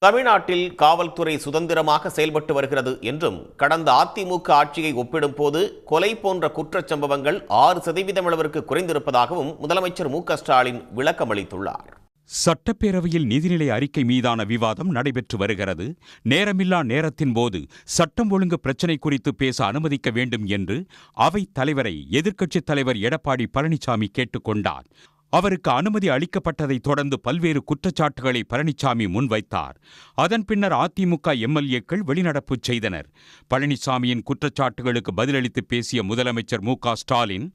தமிழ்நாட்டில் காவல்துறை சுதந்திரமாக செயல்பட்டு வருகிறது என்றும் கடந்த அதிமுக ஆட்சியை ஒப்பிடும்போது கொலை போன்ற குற்றச்சம்பவங்கள் 6% அளவிற்கு குறைந்திருப்பதாகவும் முதலமைச்சர் மு.க.ஸ்டாலின் விளக்கமளித்துள்ளார். சட்டப்பேரவையில் நிதிநிலை அறிக்கை மீதான விவாதம் நடைபெற்று வருகிறது. நேரமில்லா நேரத்தின் போது சட்டம் ஒழுங்கு பிரச்சினை குறித்து பேச அனுமதிக்க வேண்டும் என்று அவைத் தலைவரை எதிர்க்கட்சித் தலைவர் எடப்பாடி பழனிசாமி கேட்டுக்கொண்டார். அவருக்கு அனுமதி அளிக்கப்பட்டதைத் தொடர்ந்து பல்வேறு குற்றச்சாட்டுகளை பழனிசாமி முன்வைத்தார். அதன் பின்னர் அதிமுக எம்எல்ஏக்கள் வெளிநடப்பு செய்தனர். பழனிசாமியின் குற்றச்சாட்டுகளுக்கு பதிலளித்து பேசிய முதலமைச்சர் மு.க.ஸ்டாலின்,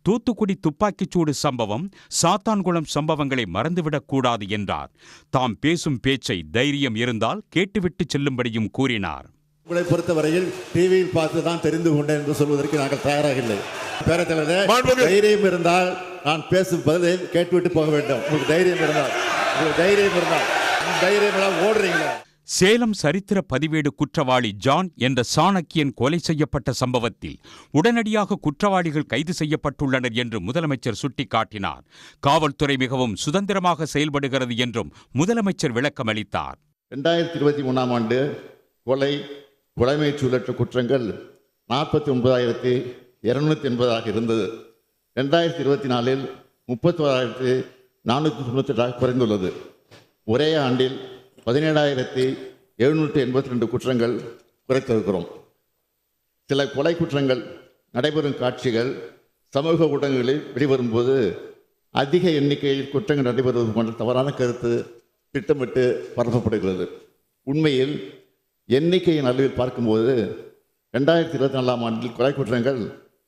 தூத்துக்குடி துப்பாக்கிச்சூடு சம்பவம், சாத்தான்குளம் சம்பவங்களை மறந்துவிடக்கூடாது என்றார். தாம் பேசும் பேச்சை தைரியம் இருந்தால் கேட்டுவிட்டு செல்லும்படியும் கூறினார். உங்களை பொறுத்தவரையில் டிவியில் பார்த்து தான் தெரிந்து கொண்டேன் என்று சொல்வதற்கு நாங்கள் தயாராக இல்லை. பேரத்தலைவரே, தைரியம் இருந்தால் நான் பேசும் பதிலை கேட்டுவிட்டு போக வேண்டும். உங்களுக்கு தைரியம் இருந்தால் தைரியம் ஓடுறீங்களா? சேலம் சரித்திர பதிவேடு குற்றவாளி ஜான் என்ற சாணக்கியன் கொலை செய்யப்பட்ட சம்பவத்தில் உடனடியாக குற்றவாளிகள் கைது செய்யப்பட்டுள்ளனர் என்று முதலமைச்சர் சுட்டிக்காட்டினார். காவல்துறை மிகவும் சுதந்திரமாக செயல்படுகிறது என்றும் முதலமைச்சர் விளக்கமளித்தார். 2023ஆம் ஆண்டு கொலைமை சூழற்ற குற்றங்கள் 49,280 இருந்தது. 2024இல் 31,498 குறைந்துள்ளது. ஒரே ஆண்டில் 17,782 குற்றங்கள் குறைத்திருக்கிறோம். சில கொலை குற்றங்கள் நடைபெறும் காட்சிகள் சமூக ஊடகங்களில் வெளிவரும்போது அதிக எண்ணிக்கையில் குற்றங்கள் நடைபெறுவது போன்ற தவறான கருத்து திட்டமிட்டு பரப்பப்படுகிறது. உண்மையில் எண்ணிக்கையின் அளவில் பார்க்கும்போது 2024ஆம் ஆண்டில் கொலை குற்றங்கள்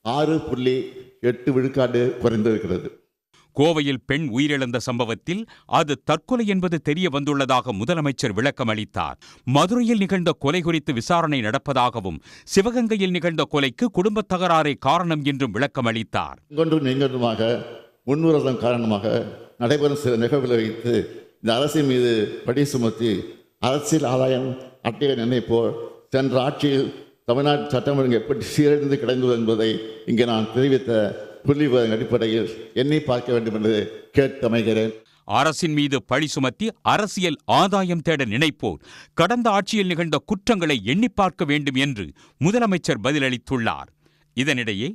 6.8 விழுக்காடு குறைந்திருக்கிறது. கோவையில் பெண் உயிரிழந்த சம்பவத்தில் அது தற்கொலை என்பது தெரிய வந்துள்ளதாக முதலமைச்சர் விளக்கமளித்தார். மதுரையில் நிகழ்ந்த கொலை குறித்து விசாரணை நடப்பதாகவும் சிவகங்கையில் நிகழ்ந்த கொலைக்கு குடும்பத் தகராறே காரணம் என்றும் விளக்கமளித்தார். இங்கொன்றுமாக முன்விரோதம் காரணமாக நடைபெறும் சில நிகழ்வுகளை வைத்து இந்த அரசின் மீது பழி சுமத்தி அரசியல் ஆதாயம் அட்டைய நினைப்போர் சென்ற ஆட்சியில் தமிழ்நாட்டு சட்டம் ஒழுங்கு எப்படி சீரழிந்து கிடந்தது என்பதை இங்கே நான் தெரிவித்த புள்ளிவிவரங்களின் அடிப்படையில் எண்ணி பார்க்க வேண்டும் என்று கேட்டு அமைகிறேன். அரசின் மீது பழி சுமத்தி அரசியல் ஆதாயம் தேட நினைப்போர் கடந்த ஆட்சியில் நிகழ்ந்த குற்றங்களை எண்ணி பார்க்க வேண்டும் என்று முதலமைச்சர் பதிலளித்துள்ளார். இதனிடையே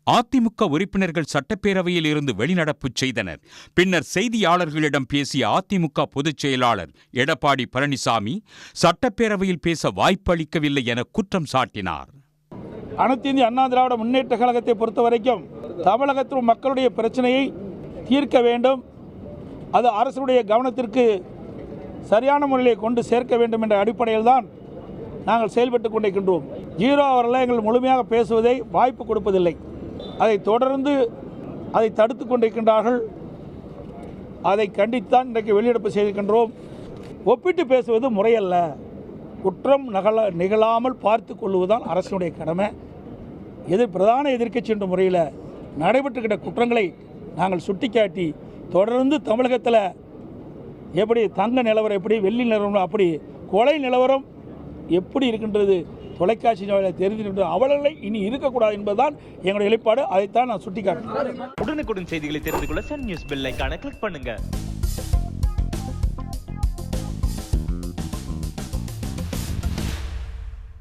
அதிமுக உறுப்பினர்கள் சட்டப்பேரவையில் இருந்து வெளிநடப்பு செய்தனர். பின்னர் செய்தியாளர்களிடம் பேசிய அதிமுக பொதுச் செயலாளர் எடப்பாடி பழனிசாமி சட்டப்பேரவையில் பேச வாய்ப்பளிக்கவில்லை என குற்றம் சாட்டினார். அனைத்து இந்திய அண்ணா திராவிட முன்னேற்ற கழகத்தை பொறுத்தவரைக்கும் தமிழகத்தில் மக்களுடைய பிரச்சனையை தீர்க்க வேண்டும், அது அரசுடைய கவனத்திற்கு சரியான முறையில் கொண்டு சேர்க்க வேண்டும் என்ற அடிப்படையில் தான் நாங்கள் செயல்பட்டு கொண்டிருக்கின்றோம். 0 அவர்கள் எங்கள் முழுமையாக பேசுவதை வாய்ப்பு கொடுப்பதில்லை. அதை தொடர்ந்து அதை தடுத்து கொண்டிருக்கின்றார்கள். அதை கண்டித்தான் இன்றைக்கு வெளிநடப்பு செய்திருக்கின்றோம். ஒப்பிட்டு பேசுவது முறையல்ல. குற்றம் நிகழாமல் பார்த்து கொள்வதுதான் அரசினுடைய கடமை. பிரதான எதிர்க்கட்சி என்ற முறையில் நடைபெற்றுக்கிட்ட குற்றங்களை நாங்கள் சுட்டிக்காட்டி தொடர்ந்து தமிழகத்தில் எப்படி தங்க நிலவரம், எப்படி வெள்ளி நிலவரம், அப்படி கொலை நிலவரம் எப்படி இருக்கின்றது தொலைக்காட்சி தெரிந்து அவர்களை இனி இருக்கக்கூடாது என்பதுதான் எங்களுடைய நிலைப்பாடு. அதைத்தான் நான் சுட்டிக்காட்டினேன். உடனுக்குடன் செய்திகளை தெரிந்து கொள்ள சன் நியூஸ் பெல் ஐகானை கிளிக் பண்ணுங்க.